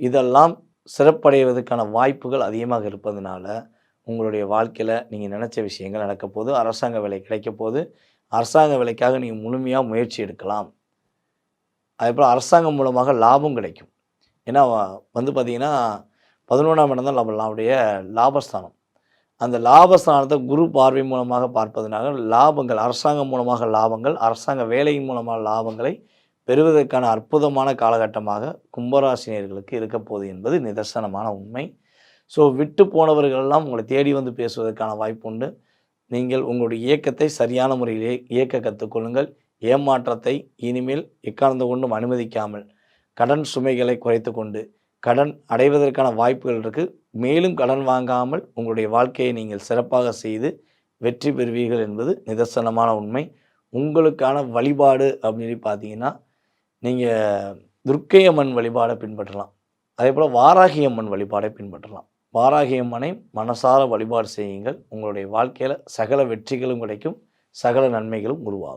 இதெல்லாம் சிறப்படைவதற்கான வாய்ப்புகள் அதிகமாக இருப்பதனால, உங்களுடைய வாழ்க்கையில நீங்க நினைச்ச விஷயங்கள் நடக்கப் போது. அரசாங்க வேலை கிடைக்கப் போது. அரசாங்க வேலைக்காக நீங்க முழுமையா முயற்சி எடுக்கலாம். அதேபோல அரசாங்கம் மூலமாக லாபம் கிடைக்கும். ஏன்னா பார்த்தீங்கன்னா, 11ஆம் இடம் தான் நம்மளுடைய லாபஸ்தானம். அந்த லாபஸ்தானத்தை குரு பார்வை மூலமாக பார்ப்பதனால லாபங்கள், அரசாங்கம் மூலமாக லாபங்கள், அரசாங்க வேலையின் மூலமாக லாபங்களை பெறுவதற்கான அற்புதமான காலகட்டமாக கும்பராசினியர்களுக்கு இருக்கப் போகுது என்பது நிதர்சனமான உண்மை. ஸோ விட்டு போனவர்களெல்லாம் உங்களை தேடி வந்து பேசுவதற்கான வாய்ப்பு உண்டு. நீங்கள் உங்களுடைய இயக்கத்தை சரியான முறையிலே இயக்க கற்றுக்கொள்ளுங்கள். ஏமாற்றத்தை இனிமேல் எக்காரணத்தை கொண்டும் அனுமதிக்காமல், கடன் சுமைகளை குறைத்து கொண்டு, கடன் அடைவதற்கான வாய்ப்புகள் இருக்குது. மேலும் கடன் வாங்காமல் உங்களுடைய வாழ்க்கையை நீங்கள் சிறப்பாக செய்து வெற்றி பெறுவீர்கள் என்பது நிதர்சனமான உண்மை. உங்களுக்கான வழிபாடு அப்படின்னு பார்த்தீங்கன்னா, நீங்கள் துர்க்கை அம்மன் வழிபாடை பின்பற்றலாம். அதேபோல் வாராகி அம்மன் வழிபாடை பின்பற்றலாம். வாராகி அம்மனை மனசார வழிபாடு செய்யுங்கள். உங்களுடைய வாழ்க்கையில் சகல வெற்றிகளும் கிடைக்கும், சகல நன்மைகளும் உருவாகும்.